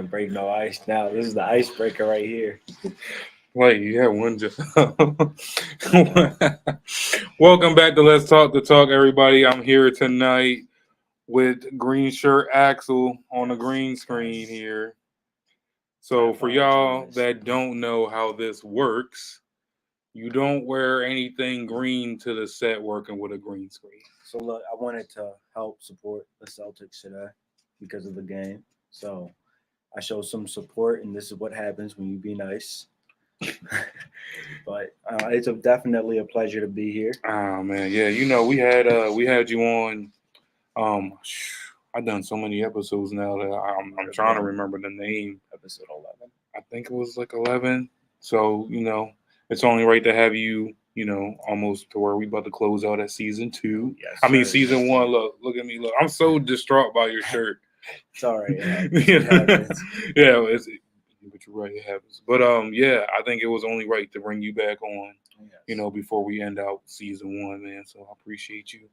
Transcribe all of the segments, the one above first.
Break no ice now. This is the icebreaker right here. Wait, you had one just. Welcome back to Let's Talk the Talk, everybody. I'm here tonight with green shirt Axel on the green screen here. So, for y'all that don't know how this works, you don't wear anything green to the set working with a green screen. So look, I wanted to help support the Celtics today because of the game. So I showed some support, and this is what happens when you be nice. But it's definitely a pleasure to be here. Oh man, yeah, we had you on. Um, I've done so many episodes now that I'm trying to remember the name. Episode 11. I think it was like 11. So, it's only right to have you, almost to where we about to close out at season 2. Yes, I mean, sir. season 1. Look at me. Look, I'm so distraught by your shirt. It's all right. Yeah, It happens. yeah, but you're right, it happens. But yeah, I think it was only right to bring you back on, Yes. before we end out season 1, man. So I appreciate you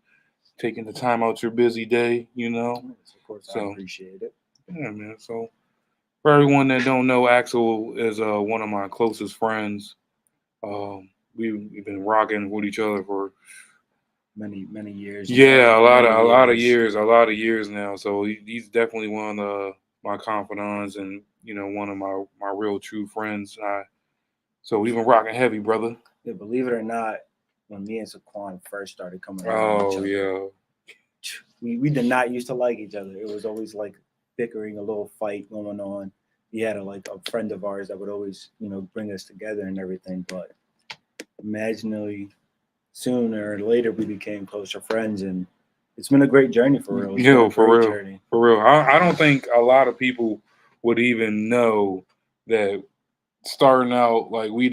taking the time out your busy day, Yes, of course, I So appreciate it. yeah, man. So for everyone that don't know, Axel is one of my closest friends. We've been rocking with each other for Many years. yeah, Many a lot of years now. So he's definitely one of my confidants and one of my real true friends. So we've been rocking heavy, brother. Yeah, believe it or not, when me and Saquon first started coming around each Oh other, yeah, we did not used to like each other. It was always like bickering, a little fight going on. We had a friend of ours that would always, bring us together and everything. But imaginably, sooner or later, we became closer friends, and it's been a great journey for real. It's been a for great real, journey. for real. I don't think a lot of people would even know that starting out like we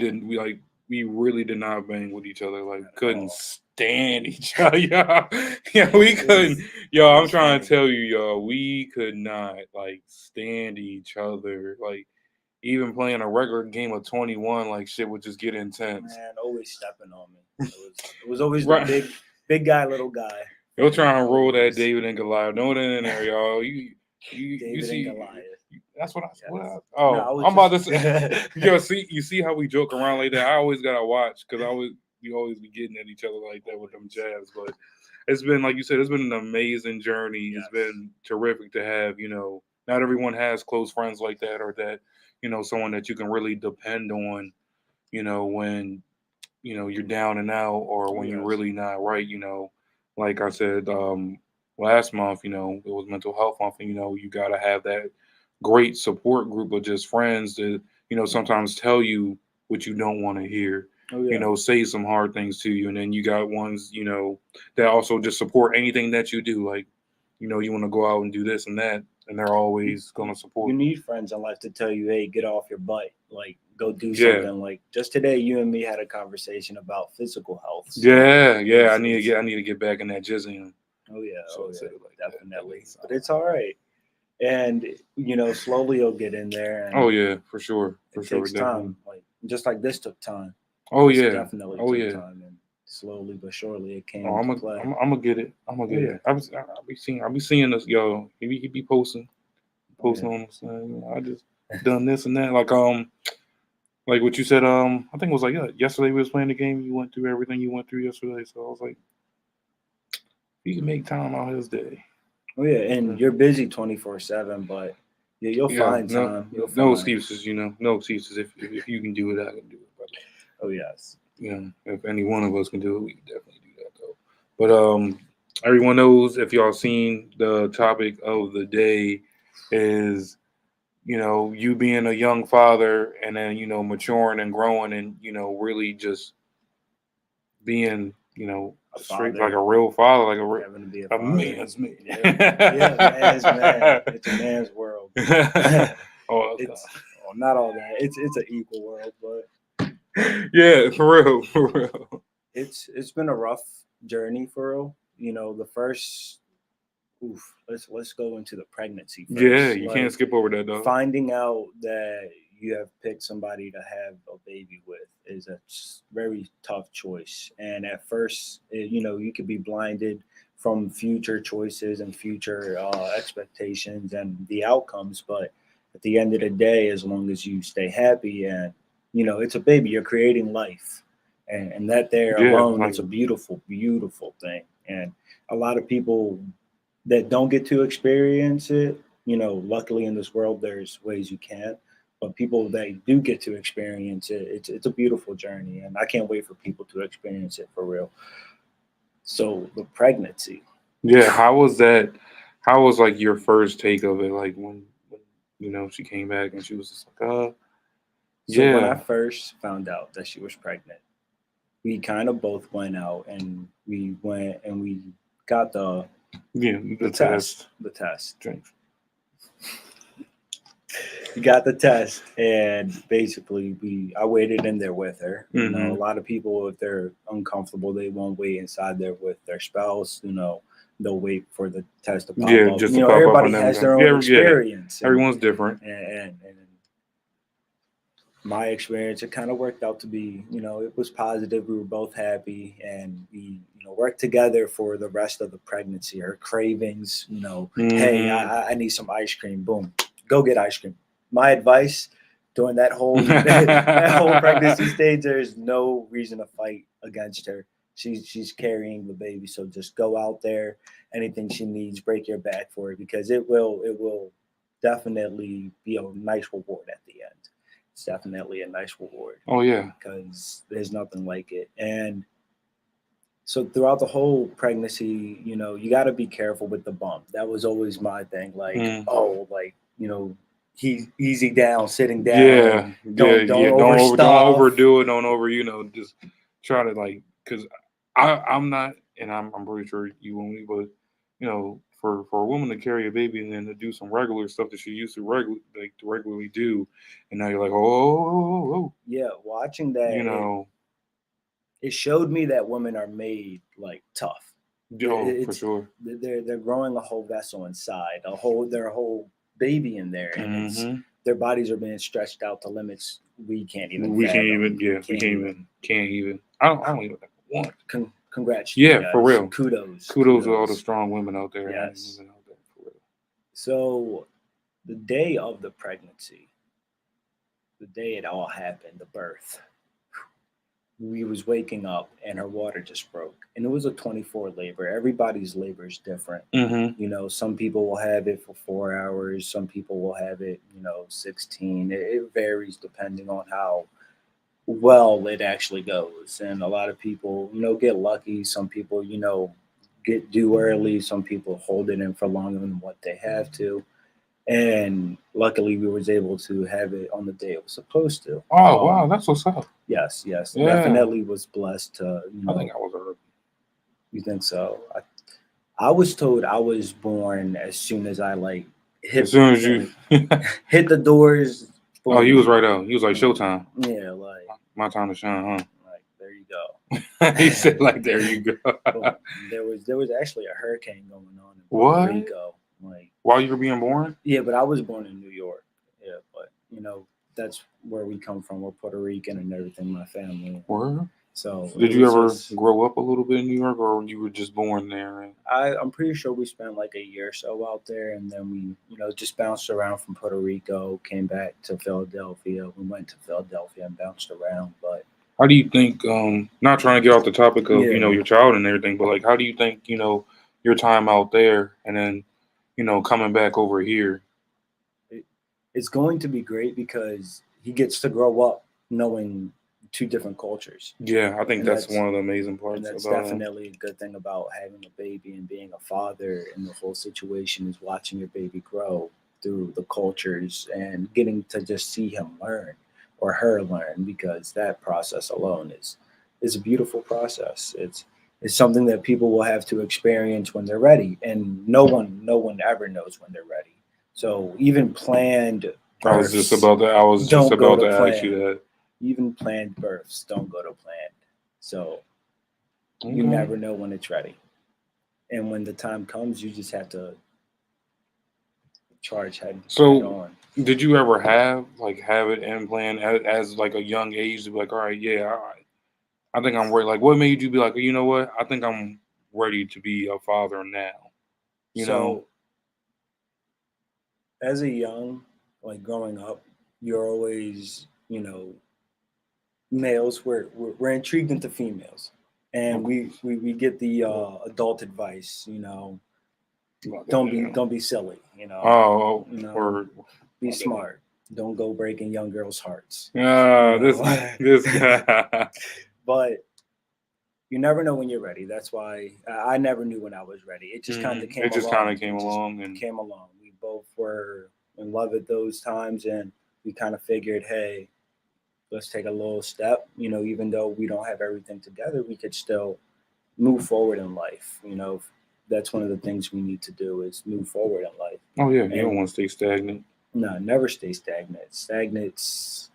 really did not bang with each other, like couldn't stand each other. Yeah, we couldn't. Yo, I'm trying to tell you, y'all, we could not like stand each other. Like even playing a regular game of 21, like shit would just get intense. Man, always stepping on me. It was always the Right. big guy, little guy. You're trying to roll that David and Goliath. Don't it in there, y'all. You David see. and Goliath. That's what I. Yes. What I No, I oh, was I'm about to just say. Yo, you see how we joke around like that. I always gotta watch because we always be getting at each other like that with them jabs. But it's been like you said, it's been an amazing journey. Yes. It's been terrific to have. Not everyone has close friends like that, or that someone that you can really depend on. When you're down and out, or when you're Yes. really not right. Like I said last month, it was mental health month, and you gotta have that great support group of just friends that sometimes tell you what you don't want to hear. Oh yeah. Say some hard things to you, and then you got ones that also just support anything that you do. Like you want to go out and do this and that, and they're always gonna You support. need friends in life to tell you, hey, get off your butt. Like, go do Yeah, something. Like, just today, you and me had a conversation about physical health. So yeah. I it's, need to it's, get back in that jizzing. oh So I yeah, said it like that. definitely. But it's all right. And slowly you'll get in there, and Oh yeah, for it sure, takes definitely. time. Like just like this took time. Oh This yeah, definitely oh took yeah. time, and slowly but surely it came Oh, into play. I'm gonna get it. I'm gonna Oh get yeah, it. I be seeing this, yo. He be oh posting on the side. I just done this and that. Like what you said. I think it was like yesterday we was playing the game. You went through everything you went through yesterday. So I was like, he can make time out his day. oh yeah. And you're busy 24/7, but yeah, you'll Yeah, find time. You'll no find. excuses. No excuses. If you can do it, I can do it, brother. Oh yes. If any one of us can do it, we can definitely do that though. But everyone knows, if y'all seen, the topic of the day is you being a young father, and then maturing and growing, and really just being A straight like a father, real father, like having to be a a father. man's man. Yeah, yeah, man's man. It's a man's world. Oh, It's not all that. It's an equal world, but yeah, for real, for real. it's been a rough journey for real. The first. Oof. Let's go into the pregnancy Yeah, first. you can't Like skip over that though. finding out that you have picked somebody to have a baby with is a very tough choice. And at first, you could be blinded from future choices and future expectations and the outcomes. But at the end of the day, as long as you stay happy and it's a baby, you're creating life, and that there Yeah, alone, like it's a beautiful, beautiful thing. And a lot of people that don't get to experience it, luckily in this world, there's ways you can. But people that do get to experience it, it's a beautiful journey, and I can't wait for people to experience it for real. So the pregnancy. yeah. How was that? How was like your first take of it? Like when she came back and she was just like, So when I yeah, first found out that she was pregnant, we kind of both went out and we went and we got yeah, the the test. test. The test. Drink. We got the test, and basically I waited in there with her. A Mm-hmm. lot of people, if they're uncomfortable, they won't wait inside there with their spouse. They'll wait for the test to pop Yeah, up. just to pop up Everybody and has everything. their own Yeah, yeah. experience, Everyone's different. and my experience, it kind of worked out to be, it was positive. We were both happy, and we, worked together for the rest of the pregnancy. Her cravings, hey, Mm-hmm. I need some ice cream. Boom, go get ice cream. My advice during that whole that whole pregnancy stage, there's no reason to fight against her. She's carrying the baby, so just go out there. Anything she needs, break your back for it, because it will definitely be a nice reward at the end. It's definitely a nice reward Oh yeah. because there's nothing like it. And so throughout the whole pregnancy, you got to be careful with the bump. That was always my thing. Like, Mm. oh, like he easy down, sitting Yeah, down. yeah, Don't yeah. Don't overstuff. overdo it. Don't over, just try to like, cause I'm not, and I'm pretty sure you won't, but for a woman to carry a baby and then to do some regular stuff that she used to regularly do, and now you're like, oh, Yeah, watching you that, know, it showed me that women are made like tough. oh, for It's sure. they're growing a whole vessel inside, their whole baby in there, and it's Hmm. their bodies are being stretched out to limits we can't even We can't fathom. even, yeah, we Can't even. can't even. I don't even want. Congrats to you Yeah, for guys. real. Kudos, Kudos to all the kudos. strong women out there and Yes. women out there for real. So the day of the pregnancy, the day it all happened, the birth, we was waking up and her water just broke, and it was a 24 labor. Everybody's labor is different. Mm-hmm. Some people will have it for 4 hours, some people will have it 16. It varies depending on how well it actually goes, and a lot of people get lucky. Some people get due early, some people hold it in for longer than what they have to, and luckily we was able to have it on the day it was supposed to. Oh wow, that's what's up. Yes, Yeah, definitely was blessed to. I think I was early. You think so? I was told I was born as soon as I like As hit soon as you, hit the doors. oh, you was Boom. right out. He was like Showtime. Yeah, like My time to shine, there you go. huh? He said like, there you go. Boom. There was actually a hurricane going on in Puerto What? Rico. Like, While you were being born? yeah, but I was born in New York. Yeah, but that's where we come from. We're Puerto Rican and everything. My family. Where? So Did it you was ever just. grow up a little bit in New York, or you were just born there? I'm pretty sure we spent like a year or so out there, and then we, just bounced around from Puerto Rico, came back to Philadelphia. We went to Philadelphia and bounced around, but How do you think? Not trying to get off the topic of yeah, your child and everything, but like, how do you think your time out there and then coming back over here? it, it's going to be great because he gets to grow up knowing two different cultures, Yeah, I think and that's that's one of the amazing and parts that's about him. definitely a good thing about having a baby and being a father. And the whole situation is watching your baby grow through the cultures and getting to just see him learn or her learn, because that process alone is a beautiful process. It's something that people will have to experience when they're ready, and no one ever knows when they're ready. So even planned births I was just don't go about to to ask you plan. that. Even planned births don't go to plan. So you Okay. never know when it's ready. And when the time comes, you just have to charge head So, on. did you ever have it in plan as like a young age to be like, all right, yeah, all right, I think I'm ready. Like, what made you be like, you know what, I think I'm ready to be a father now? You know? So as a young like growing up, you're always, males we're intrigued into females, and we get the adult advice, don't be silly, Oh, you know, or be smart, don't go breaking young girls' hearts. this guy. But you never know when you're ready. That's why I never knew when I was ready. It just kind of came It just along. kind of came along and came along. We both were in love at those times, and we kind of figured, hey, let's take a little step. Even though we don't have everything together, we could still move forward in life. That's one of the things we need to do is move forward in life. Oh yeah, you don't want to stay stagnant. No, never stay stagnant. Stagnant's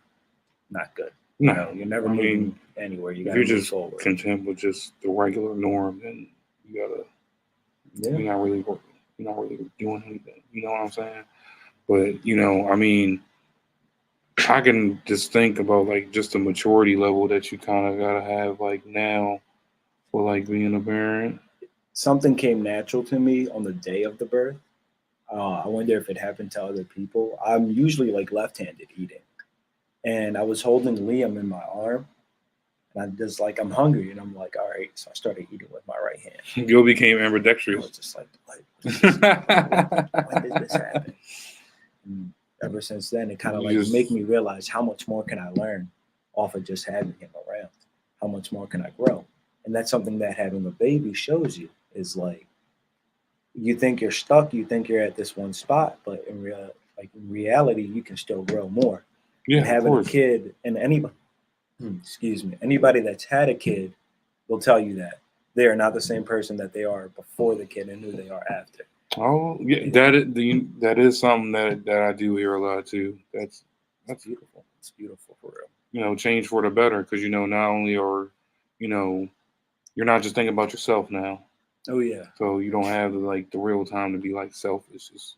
not good. No, you're never moving anywhere. You gotta if you're move just forward. content with just the regular norm, then you gotta. Yeah. You're not really doing anything. You know what I'm saying? But I can just think about like just the maturity level that you kind of gotta have like now for like being a parent. Something came natural to me on the day of the birth. I wonder if it happened to other people. I'm usually like left-handed eating, and I was holding Liam in my arm, and I'm just like, I'm hungry, and I'm like, all right. So I started eating with my right hand. You became I ambidextrous. was just like, when did this happen? And ever since then, it kind of like make me realize how much more can I learn off of just having him around. How much more can I grow? And that's something that having a baby shows you is like, you think you're stuck, you think you're at this one spot, but in reality, you can still grow more. Yeah, and having a kid, and anybody that's had a kid will tell you that they are not the same person that they are before the kid and who they are after. Oh, yeah, that is something that I do hear a lot too. That's beautiful. It's beautiful for real. Change for the better, because not only are you're not just thinking about yourself now. Oh yeah. So you don't have the real time to be like selfish. Is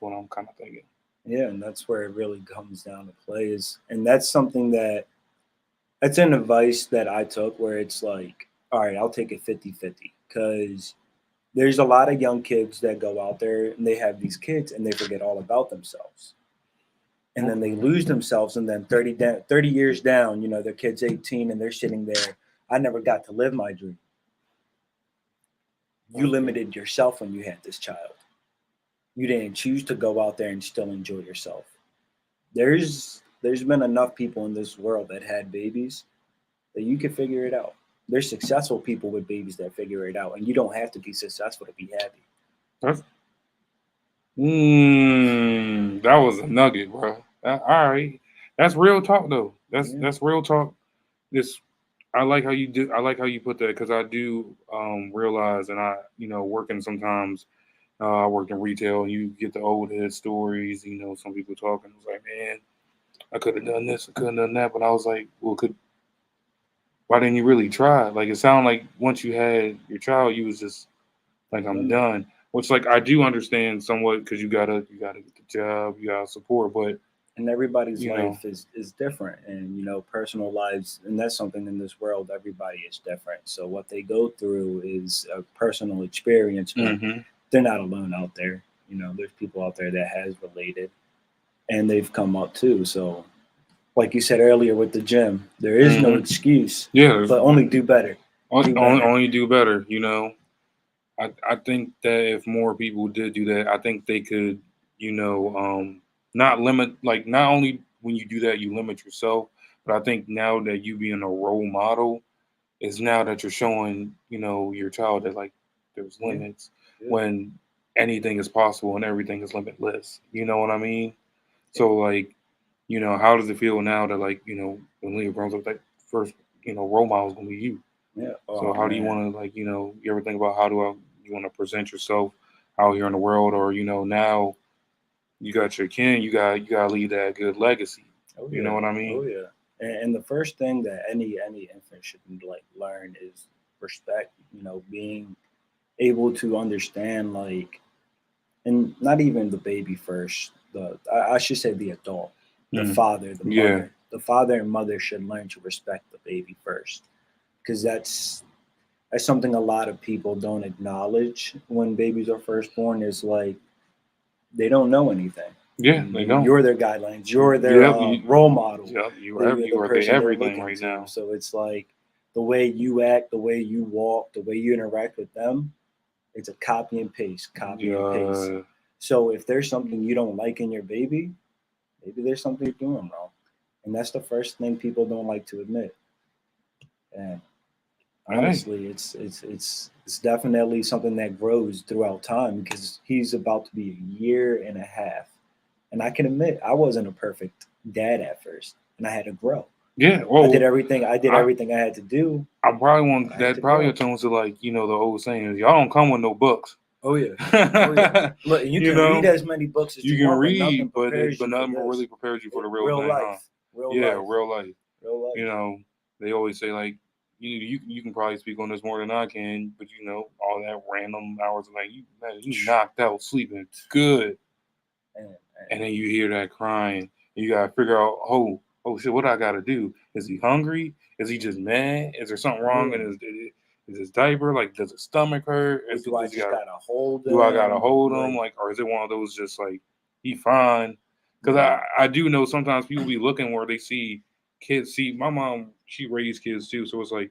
what I'm kind of thinking. Yeah, and that's where it really comes down to play and that's something that's an advice that I took, where it's like, all right, I'll take it 50-50, because there's a lot of young kids that go out there and they have these kids and they forget all about themselves. And then they lose themselves, and then 30 years down, their kid's 18 and they're sitting there. I never got to live my dream. You limited yourself when you had this child. You didn't choose to go out there and still enjoy yourself. There's been enough people in this world that had babies that you can figure it out. There's successful people with babies that figure it out, and you don't have to be successful to be happy. That was a nugget, bro. All right, that's real talk though. That's real talk. I like how you put that, because I do realize, and I working sometimes. I worked in retail, and you get the old head stories. Some people talking. It's like, man, I could have done this, I could have done that, but I was like, well, why didn't you really try? Like, it sounded like once you had your child, you was just like, I'm done. Which, like, I do understand somewhat, because you gotta get the job, you gotta support, but everybody's life is different, and personal lives, and that's something in this world. Everybody is different, so what they go through is a personal experience. They're not alone out there. There's people out there that has related, and they've come up too. So, like you said earlier with the gym, there is no excuse. Yeah, but only do better. Only do better. I think that if more people did do that, I think they could, not limit, like, not only when you do that, you limit yourself, but I think now that you being a role model is now that you're showing, your child that, like, there's limits when anything is possible and everything is limitless. You know what I mean? So, like, how does it feel now that, like, when Leah grows up, that first, role model is going to be you? Yeah. So how do you want to, like, you ever think about you want to present yourself out here in the world, or, now you got your kin, you got to leave that good legacy. You know what I mean? Oh yeah. And the first thing that any infant should like learn is respect. Being able to understand, like, and not even the baby first. I should say the adult, the father, the mother. The father and mother should learn to respect the baby first, because that's something a lot of people don't acknowledge when babies are first born. Is like they don't know anything. Yeah, they don't. You're their guidelines. You're their Yep, role model. yep, You're you the are the person they're everything looking right to. now. So it's like the way you act, the way you walk, the way you interact with them. It's a copy and paste, copy and paste. Yeah, So if there's something you don't like in your baby, maybe there's something you're doing wrong, and that's the first thing people don't like to admit. And hey, honestly, it's definitely something that grows throughout time because he's about to be a year and a half, and I can admit I wasn't a perfect dad at first, and I had to grow. yeah. I did Well, everything. I did I everything I had to do, I probably but want I had that. to Probably grow. turns to like the old saying is y'all don't come with no books. Oh yeah, oh yeah. Look, you You can read know, as many books as you you can want, but nothing read, but prepares you for nothing this. really prepares you for the real Real thing, huh? life, real Yeah, life, real life. real life. You know, they always say like you can probably speak on this more than I can, but all that random hours of like you knocked out sleeping good, And, and then you hear that crying, and you gotta figure out oh shit, what I gotta do? Is he hungry? Is he just mad? Is there something wrong in yeah. his diaper? Like, does his stomach hurt? Or do I Does he just got gotta hold do I gotta them? hold him? Like, Like, or is it one of those just like he fine? Because yeah, I do know sometimes people be looking where they see kids. See, my mom, she raised kids too, so it's like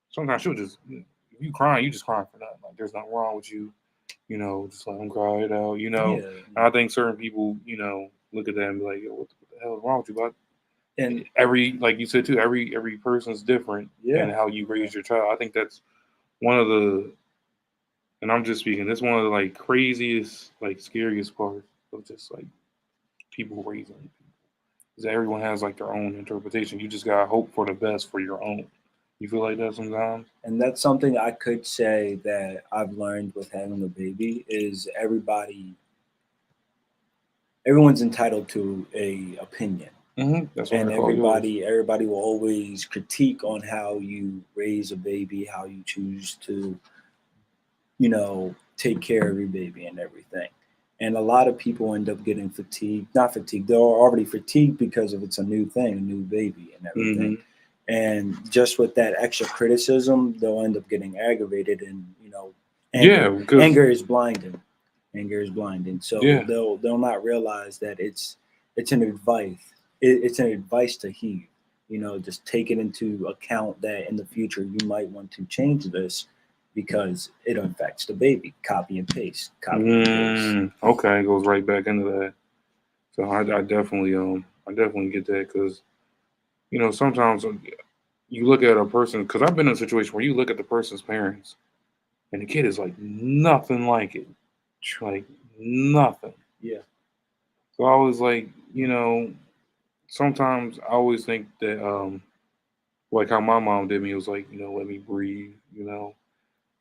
sometimes she'll just if you crying, you just crying for nothing. Like there's nothing wrong with you. Just let them cry it out. yeah, And I think certain people, look at that and be like, yo, what the hell is wrong with you? But and every like you said too, every person's different yeah, and how you yeah. raise your child. I think that's one of the and I'm just speaking. That's one of the like craziest, like scariest parts of just like people raising people. Is that everyone has like their own interpretation. You just gotta hope for the best for your own. You feel like that sometimes? And that's something I could say that I've learned with having a baby is everyone's entitled to a opinion, That's what I and call yours. everybody will always critique on how you raise a baby, how you choose to take care of your baby and everything. And a lot of people end up getting fatigued, not fatigued, they're already fatigued because of it's a new thing, a new baby and everything. hmm And just with that extra criticism, they'll end up getting aggravated and, Yeah, anger. because Anger is blinding. Anger is blinding. So yeah, they'll not realize that it's an advice. It's an advice to heed. Just take it into account that in the future you might want to change this because it affects the baby. Copy and paste. Copy and paste. okay, it goes right back into that. So I definitely get that because sometimes you look at a person because I've been in a situation where you look at the person's parents and the kid is like nothing like it, like nothing. Yeah. So I was like, sometimes I always think that like how my mom did me, it was like let me breathe, Yeah.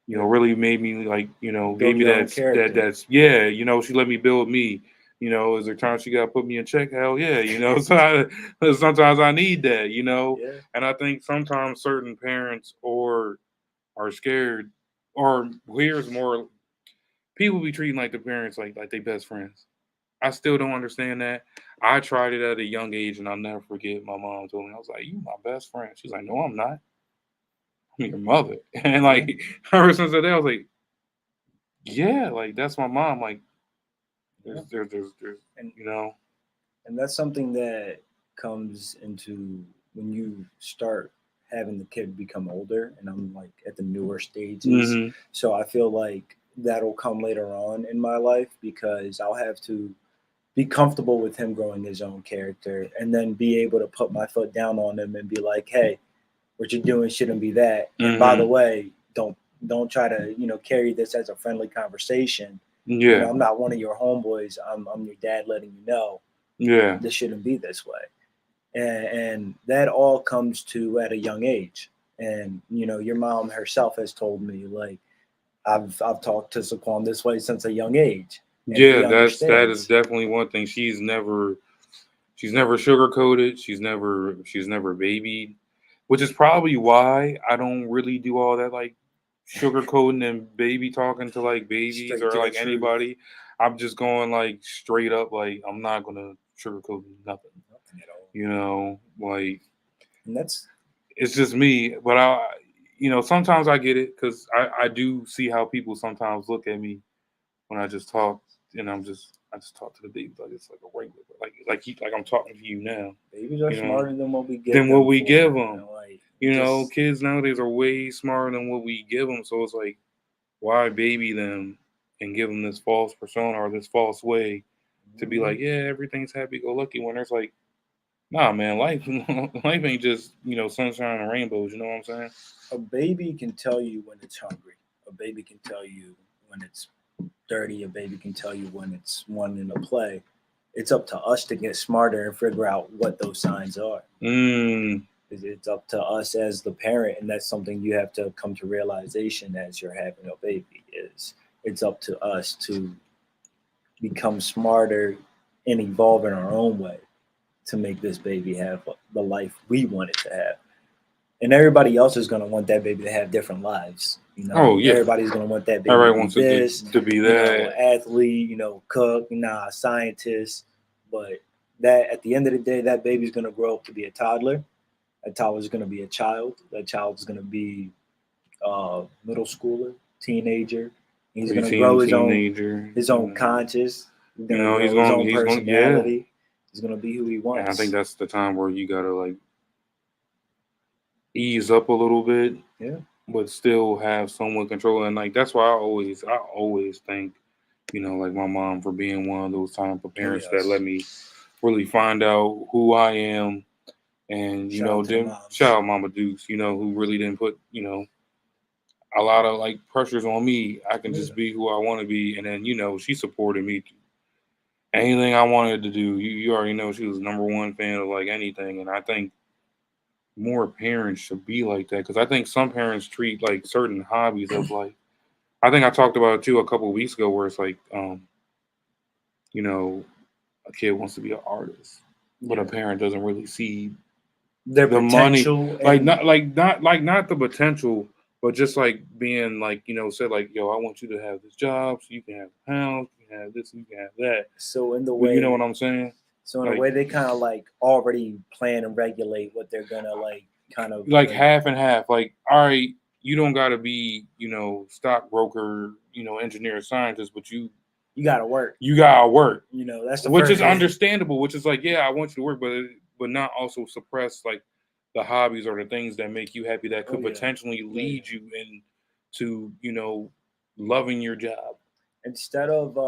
really made me like, gave Build me your own that character. that's yeah, she let me build me. Is there times she got to put me in check? Hell yeah, So sometimes I need that, Yeah. and I think sometimes certain parents or are scared, or here's more people be treating like the parents like they best friends. I still don't understand that. I tried it at a young age, and I'll never forget. My mom told me, I was like, "You my best friend." She's like, "No, I'm not. I'm your mother." And Yeah. like ever since that day, I was like, "Yeah, like that's my mom." Like Yeah. there's And you know, and that's something that comes into when you start having the kid become older, and I'm like at the newer stages. hmm So I feel like that'll come later on in my life because I'll have to be comfortable with him growing his own character and then be able to put my foot down on him and be like, hey, what you're doing shouldn't be that. And by the hmm way, don't try to carry this as a friendly conversation. yeah, I'm not one of your homeboys. I'm your dad letting you know yeah, this shouldn't be this way. And that all comes to at a young age. And your mom herself has told me like I've talked to Saquon this way since a young age, and yeah. he That is understands. definitely one thing. She's never sugarcoated. She's never babied, which is probably why I don't really do all that like sugarcoating and baby talking to like babies Straight or to the like truth. anybody. I'm just going like straight up. Like I'm not gonna sugarcoat nothing. Nothing at all. Like And that's it's just me. But sometimes I get it because I do see how people sometimes look at me when I just talk, and I'm just I just talk to the baby like it's like a regular, like I'm talking to you now. Babies are You know, smarter than what we give than them. what we for, give you them. know, like, You know, just, kids nowadays are way smarter than what we give them. So it's like, why baby them and give them this false persona or this false way to be like, yeah, everything's happy go lucky when there's like, nah, man, life life ain't just, you know, sunshine and rainbows. You know what I'm saying? a baby can tell you when it's hungry. A baby can tell you when it's dirty. A baby can tell you when it's wanting to play. It's up to us to get smarter and figure out what those signs are. It's up to us as the parent, and that's something you have to come to realization as you're having a baby. Is it's up to us to become smarter and evolve in our own way to make this baby have the life we want it to have. And everybody else is going to want that baby to have different lives. You know, Oh yeah, everybody's going to want that baby everybody to wants be this, to be you know, that. athlete, you know, cook, scientist. But that at the end of the day, that baby's going to grow up to be a toddler. That toddler's going to be a child. That child's going to be middle schooler, teenager. He's going to grow Teenager. his own conscience. He's You going to know, grow his own he's going, yeah. personality. He's going to be who he wants. And I think that's the time where you gotta like ease up a little bit, yeah, but still have somewhat control. And like that's why I always thank, you know, like my mom for being one of those type of parents that let me really find out who I am, and you know, then shout out Mama Dukes, you know, who really didn't put, you know, a lot of like pressures on me. I can just be who I want to be, and then you know, she supported me. Anything I wanted to do, you already know she was number one fan of like anything, and I think more parents should be like that because I think some parents treat like certain hobbies as like I think I talked about it too a couple of weeks ago where it's like you know, a kid wants to be an artist, but a parent doesn't really see their the potential, money, not the potential, but just like being like, you know, said like, yo, I want you to have this job so you can have a house, you can have this, you can have that. So in the But way, you know what I'm saying? So in a way, they kind of like already plan and regulate what they're gonna like, kind of like half and half. Like, all right, you don't gotta be, you know, stockbroker, you know, engineer, scientist, but you gotta work. You gotta work. You know, that's which is understandable. Which is like, yeah, I want you to work, but not also suppress like the hobbies or the things that make you happy that could potentially lead you into, you know, loving your job. Instead of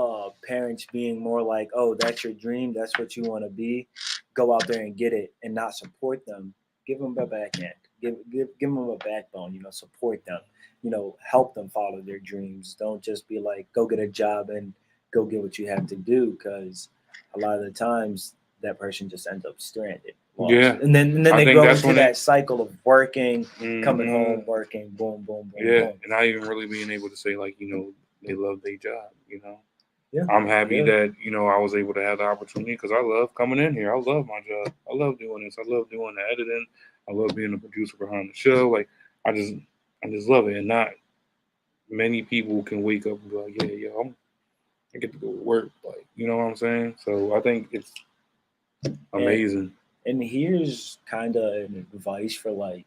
parents being more like, oh, that's your dream, that's what you want to be, go out there and get it, and not support them. Give them a backhand. Give them a backbone. You know, support them. You know, help them follow their dreams. Don't just be like, go get a job and go get what you have to do, because a lot of the times that person just ends up stranded. Lost. Yeah, and then they grow into that cycle of working, coming home, working, boom, boom, boom, yeah, boom. and not even really being able to say like, you know, they love their job. You know, yeah, I'm happy that, you know, I was able to have the opportunity because I love coming in here. I love my job. I love doing this. I love doing the editing. I love being a producer behind the show. Like I just love it, and not many people can wake up and be like, yeah, yo, I get to go to work. Like, you know what I'm saying? So I think it's amazing. And here's kind of an advice for like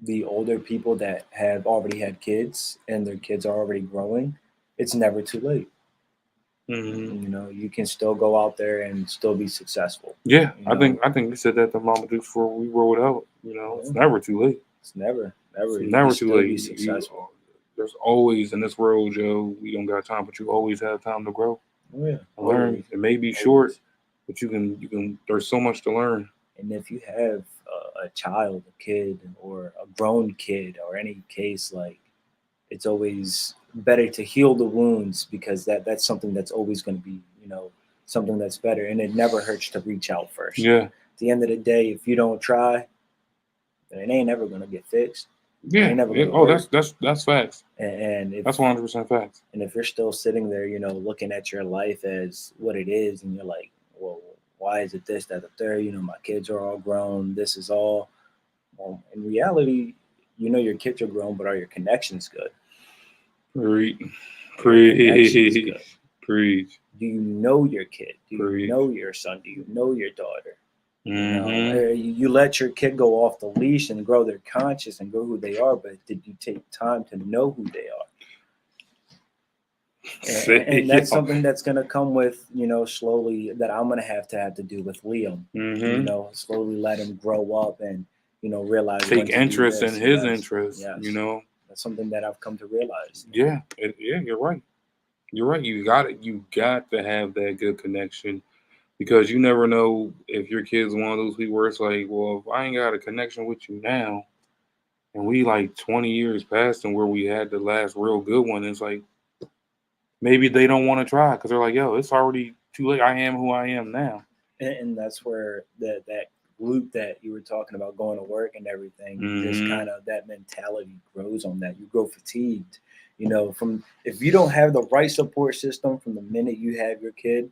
the older people that have already had kids and their kids are already growing. It's never too late. Mm-hmm. You know, you can still go out there and still be successful. Yeah, you know? I think we said that to Mama Dukes before we rolled out. You know, it's never too late. It's never too late. Be successful. There's always in this world, Joe. We don't got time, but you always have time to grow. Oh yeah, learn. It may be short, but you can. There's so much to learn. And if you have a child, a kid, or a grown kid, or any case, like, it's always better to heal the wounds, because that's something that's always going to be, you know, something that's better, and it never hurts to reach out first. Yeah. At the end of the day, if you don't try, then it ain't ever going to get fixed. Yeah. Oh, that's facts. And if, that's 100% facts. And if you're still sitting there, you know, looking at your life as what it is, and you're like, well, why is it this, that, the third? You know, my kids are all grown. This is all. Well, in reality, you know, your kids are grown, but are your connections good? Preach. Do you know your kid? Do you know your son? Do you know your daughter? Mm-hmm. You let your kid go off the leash and grow their conscience and grow who they are, but did you take time to know who they are? And that's something that's gonna come with, slowly, that I'm gonna have to do with Liam. Slowly let him grow up and realize when take to do interest in this. his Yes, interests. yes. That's something that I've come to realize. Yeah, you're right. You're right. You got it. You got to have that good connection because you never know if your kid's one of those people where it's like, well, if I ain't got a connection with you now, and we like 20 years past and where we had the last real good one, it's like maybe they don't want to try because they're like, yo, it's already too late. I am who I am now. And that's where that loop that you were talking about, going to work and everything, just kind of that mentality grows on that. You grow fatigued, from if you don't have the right support system from the minute you have your kid,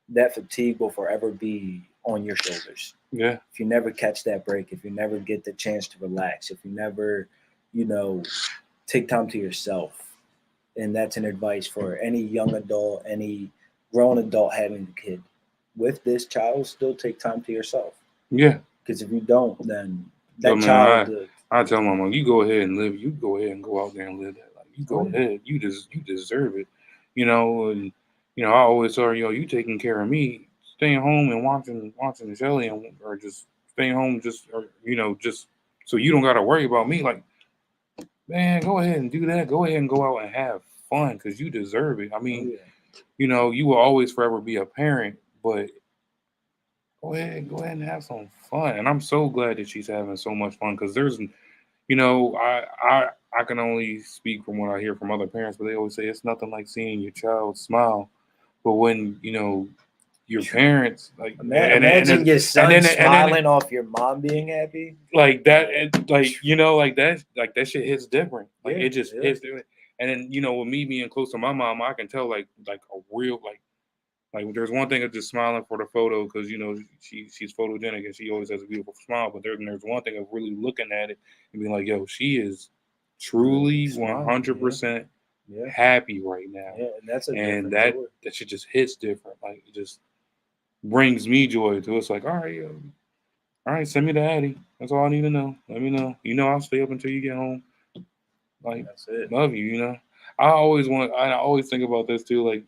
that fatigue will forever be on your shoulders. Yeah. If you never catch that break, if you never get the chance to relax, if you never, take time to yourself. And that's an advice for any young adult, any grown adult having a kid. With this child, still take time to yourself. Yeah. Because if you don't, then that child. I tell my mom, you go ahead and live. You go ahead and go out there and live that life. You go ahead. You deserve it. And I always tell her, you taking care of me, staying home and watching Shelly, or just staying home, just so you don't got to worry about me. Like, man, go ahead and do that. Go ahead and go out and have fun because you deserve it. I mean, you will always forever be a parent, but go ahead and have some fun. And I'm so glad that she's having so much fun because there's, I can only speak from what I hear from other parents, but they always say it's nothing like seeing your child smile. But when, your parents, like, imagine your son smiling off your mom being happy. Like that, like that shit hits different. Like it just hits different. And then, with me being close to my mom, I can tell like a real like there's one thing of just smiling for the photo because she's photogenic and she always has a beautiful smile. But there's one thing of really looking at it and being like, yo, she is truly 100% happy right now. Yeah, and that's that shit just hits different. Like it just brings me joy too. It's like, all right, send me the Addy. That's all I need to know. Let me know. I'll stay up until you get home. Like, that's it. Love you. I always think about this too. Like,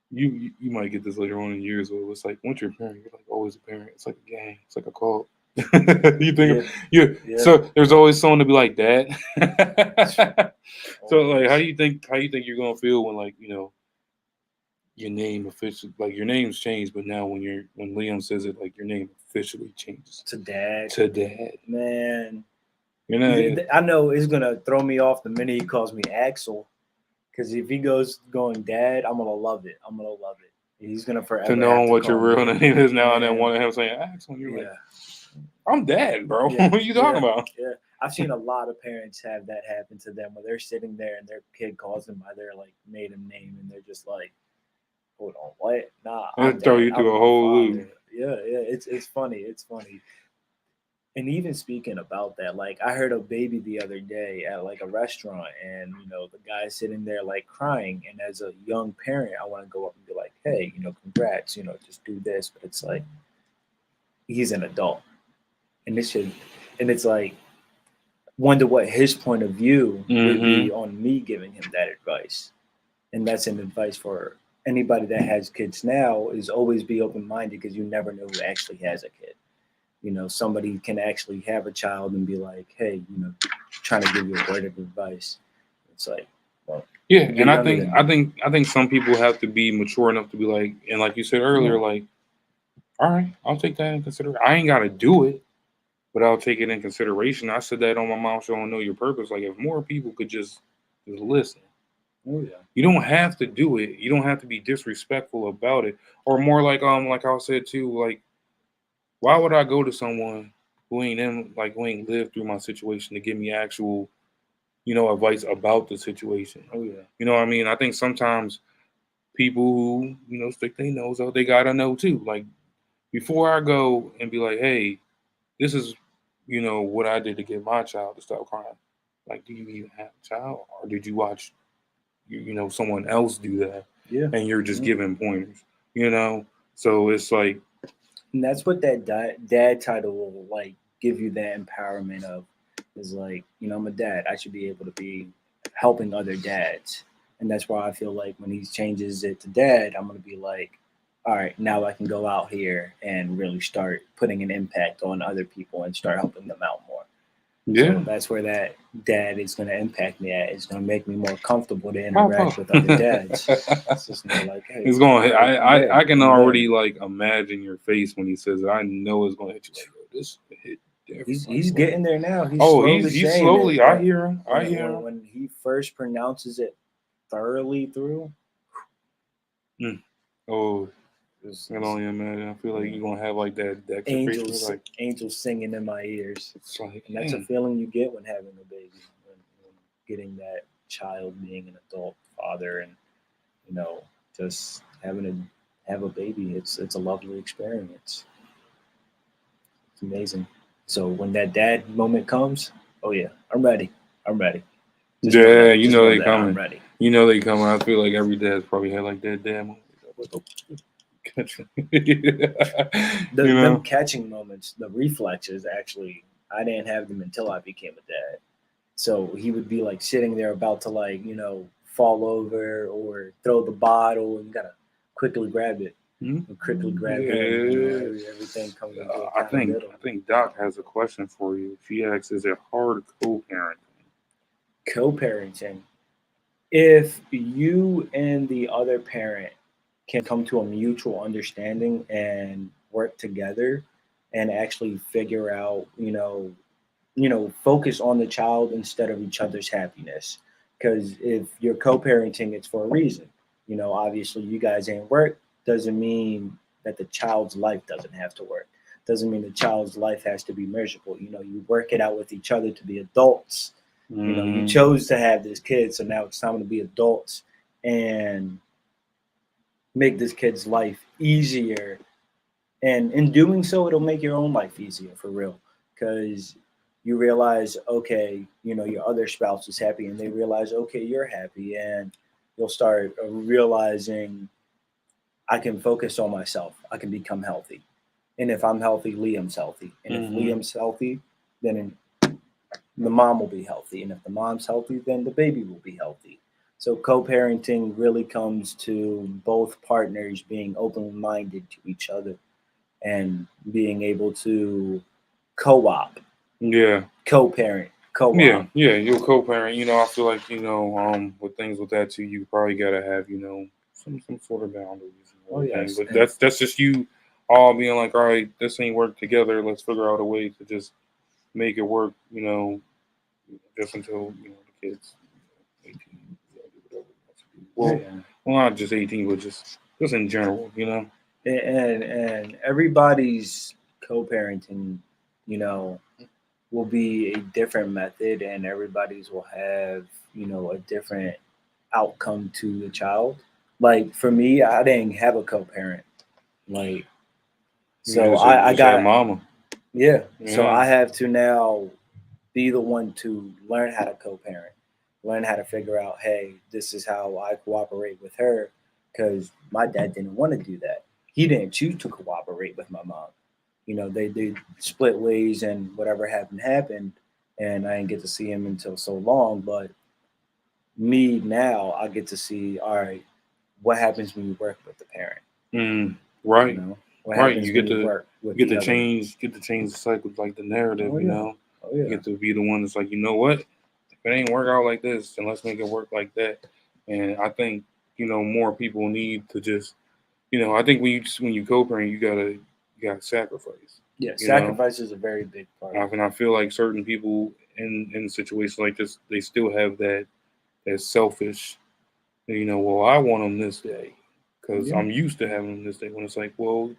you might get this later on in years, but it's like once you're a parent, you're like always a parent. It's like a gang. It's like a cult. You think So there's always someone to be like that. So like, how do you think you're gonna feel when your name officially, like your name's changed, but now when Liam says it, like your name officially changes to Dad. Man, I know it's gonna throw me off the minute he calls me Axel. Because if he going Dad, I'm gonna love it. He's gonna forever to knowing what your real name is now, and then one of him saying Axel, you're like, I'm Dad, bro. What are you talking about? Yeah, I've seen a lot of parents have that happen to them where they're sitting there and their kid calls them by their maiden name, and they're just like, hold on, what? Nah, I'll throw you through a whole loop. Yeah, it's funny. And even speaking about that, I heard a baby the other day at a restaurant, and the guy's sitting there crying. And as a young parent, I want to go up and be like, hey, congrats, just do this. But it's like he's an adult, and it's like wonder what his point of view would be on me giving him that advice. And that's an advice for anybody that has kids now is always be open minded because you never know who actually has a kid. Somebody can actually have a child and be like, hey, trying to give you a word of advice. It's like, well, yeah. And I think some people have to be mature enough to be like, and like you said earlier, like, all right, I'll take that in consideration. I ain't got to do it, but I'll take it in consideration. I said that on my mom's show on Know Your Purpose. Like, if more people could just listen. Oh yeah. You don't have to do it. You don't have to be disrespectful about it. Or more like I said too, like, why would I go to someone who ain't lived through my situation to give me actual, advice about the situation? Oh yeah. You know what I mean? I think sometimes people who, stick their nose out, they gotta know too. Like, before I go and be like, hey, this is, what I did to get my child to stop crying. Like, do you even have a child? Or did you watch someone else do that? Yeah. And you're just giving pointers, So it's like, and that's what that dad title will give you that empowerment of, is like, I'm a dad. I should be able to be helping other dads. And that's why I feel like when he changes it to dad, I'm gonna be like, all right, now I can go out here and really start putting an impact on other people and start helping them out more. So Yeah. that's where that dad is going to impact me at. It's going to make me more comfortable to Papa. interact with other dads. It's just more like, hey, It's going. all right, I'm there. I can I'm already there. like imagine your face when he says it. I know it's going to hit you. Like, yo, this hit different. He's getting there now. He's Oh, slowly he's saying slowly. it. I But hear him. I hear him. when he first pronounces it thoroughly through, Oh, it's, I can it's only imagine. I feel like you're gonna have like that Dexter face. Like angels singing in my ears. it's like, And that's a feeling you get when having a baby, when getting that child being an adult father, and just having to have a baby. It's a lovely experience. It's amazing. So when that dad moment comes, oh yeah, I'm ready. I'm ready. Just know yeah, that. you Just know know they that I'm coming. ready. You know they coming. I feel like every dad's probably had like that dad moment. You Them know. catching moments, the reflexes. Actually, I didn't have them until I became a dad. So he would be like sitting there about to fall over or throw the bottle, and you gotta quickly grab it. And quickly grab him. Yeah. Everything comes into a I kind of think middle. I think Doc has a question for you. She asks, "Is it hard co-parenting?" Co-parenting. If you and the other parent can come to a mutual understanding and work together and actually figure out, focus on the child instead of each other's happiness. Because if you're co-parenting, it's for a reason. Obviously you guys ain't work doesn't mean that the child's life doesn't have to work. Doesn't mean the child's life has to be miserable. You work it out with each other to be adults. You Mm, chose to have this kid, so now it's time to be adults and make this kid's life easier. And in doing so, it'll make your own life easier for real. Because you realize, okay, your other spouse is happy, and they realize, okay, you're happy. And you'll start realizing, I can focus on myself. I can become healthy. And if I'm healthy, Liam's healthy. And if mhm. Liam's healthy, then the mom will be healthy. And if the mom's healthy, then the baby will be healthy. So co parenting really comes to both partners being open minded to each other and being able to co op, Yeah, co parent, co yeah, op. yeah. You're a co-parent. I feel like with things with that too, you probably gotta have some sort of boundaries and Oh, everything. yes. But And that's just you all being like, all right, this ain't work together. Let's figure out a way to just make it work. Just until the kids 18, whatever. Well, yeah. not just 18, but just in general. And everybody's co parenting, you know, will be a different method, and everybody's will have, a different outcome to the child. Like for me, I didn't have a co parent. Like, You so I just had got, mama. yeah. So Yeah. I have to now be the one to learn how to co-parent, learn how to figure out, hey, this is how I cooperate with her, because my dad didn't want to do that. He didn't choose to cooperate with my mom. They split ways, and whatever happened, and I didn't get to see him until so long. But me now, I get to see, all right, what happens when you work with the parent? Mm, You right. know, what Right. happens when you work with Get the to other? change the cycle, like the narrative. Oh yeah, oh You yeah, get to be the one that's like, you know what? If it ain't work out like this, then let's make it work like that. And I think more people need to just I think when you co-parent, you gotta sacrifice. yeah. You know, Sacrifice is a very big part of and it. I feel like certain people in situations like this, they still have that selfish. Well, I want them this day because Yeah, I'm used to having them this day. When it's like, well,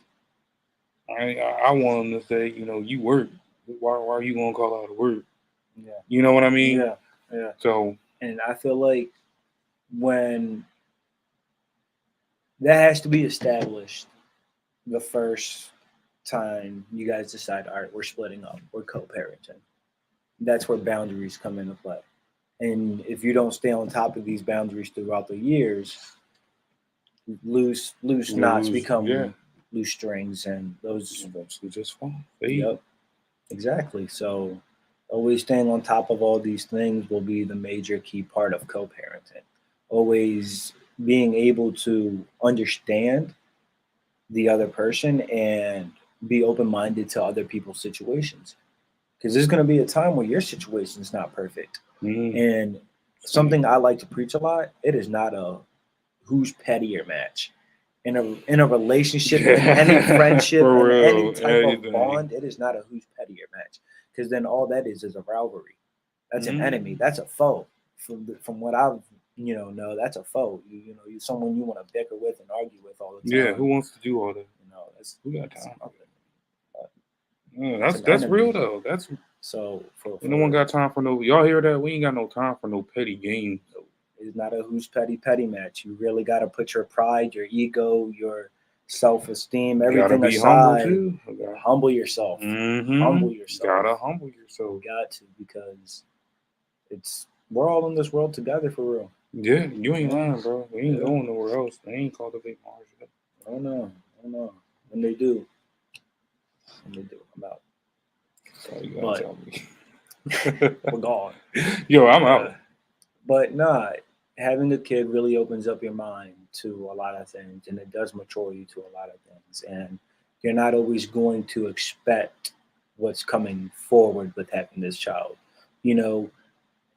I want them this day. You work. Why are you gonna call out of work? yeah, You know what I mean? yeah, yeah. So And I feel like when that has to be established the first time you guys decide, all right, we're splitting up, we're co-parenting. That's where boundaries come into play. And if you don't stay on top of these boundaries throughout the years, loose you'll knots lose. Yeah, become loose strings, and those. eventually just fall. Fade. Yep, exactly. So always staying on top of all these things will be the major key part of co-parenting. always being able to understand the other person and be open-minded to other people's situations, because there's going to be a time where your situation is not perfect. Mm. And something I like to preach a lot, it is not a who's pettier match. In a relationship, in any friendship, For in any real, type of anything. bond, it is not a who's pettier match. Because then all that is a rivalry. That's an enemy. That's a foe. From what I've know, that's a foe. You someone you want to bicker with and argue with all the time. Yeah, who wants to do all that? That's Who got that's time? nothing. That's real though. That's so for no one got time for no. Y'all hear that? We ain't got no time for no petty games. It's not a who's petty match. You really got to put your pride, your ego, your self-esteem, everything be aside. Humble too. Humble yourself. Mm-hmm. Humble yourself. Gotta humble yourself. You got to, because we're all in this world together for real. Yeah, you ain't lying, bro. We ain't going nowhere else. They ain't cultivate Mars yet. I don't know. When they do, I'm out. So you gotta tell me. We're gone. Yo, I'm out. But nah, having a kid really opens up your mind to a lot of things, and it does mature you to a lot of things. And you're not always going to expect what's coming forward with having this child.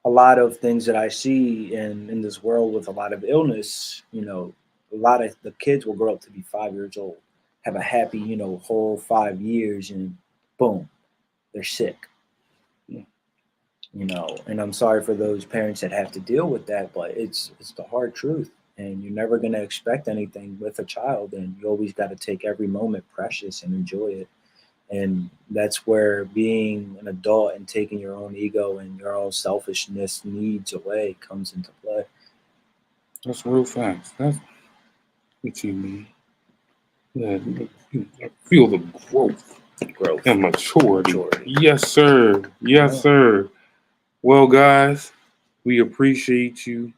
A lot of things that I see in this world with a lot of illness, a lot of the kids will grow up to be 5 years old, have a happy, whole 5 years, and boom, they're sick. And I'm sorry for those parents that have to deal with that, but it's the hard truth. And you're never going to expect anything with a child, and you always got to take every moment precious and enjoy it. And that's where being an adult and taking your own ego and your own selfishness needs away comes into play. That's real fast. That's what you mean. Yeah, I feel the growth and maturity. Yes, sir. Yes, sir. Well, guys, we appreciate you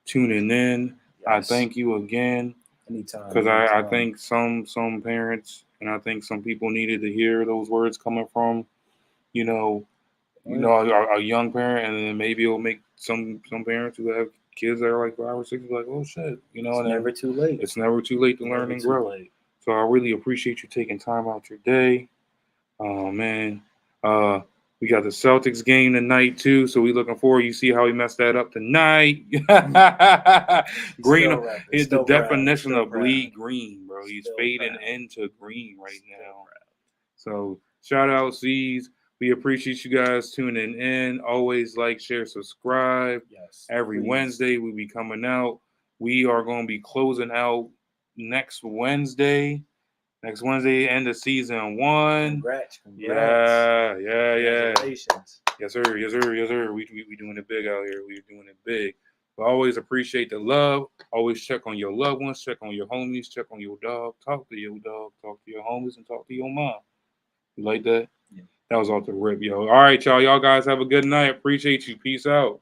tuning in. Yes. I thank you again. Anytime. Because I think some parents and I think some people needed to hear those words coming from, a young parent, and then maybe it'll make some parents who have kids that are like 5 or 6 like, oh shit, it's never too late. It's never too late to learn and grow. So I really appreciate you taking time out your day. Oh man, we got the Celtics game tonight too, so we looking forward. You see how he messed that up tonight. Green is the definition of bleed green, bro. He's fading into green right now. So shout out C's. We appreciate you guys tuning in. Always like, share, subscribe. Yes. Every Wednesday we be coming out. We are going to be closing out next Wednesday. Next Wednesday, end of season 1. Congrats. Yeah. Congratulations. Yes, sir. We doing it big out here. We doing it big. But always appreciate the love. Always check on your loved ones. Check on your homies. Check on your dog. Talk to your dog. Talk to your homies, and talk to your mom. You like that? Yeah. That was off the rip, yo. All right, y'all. Y'all guys have a good night. Appreciate you. Peace out.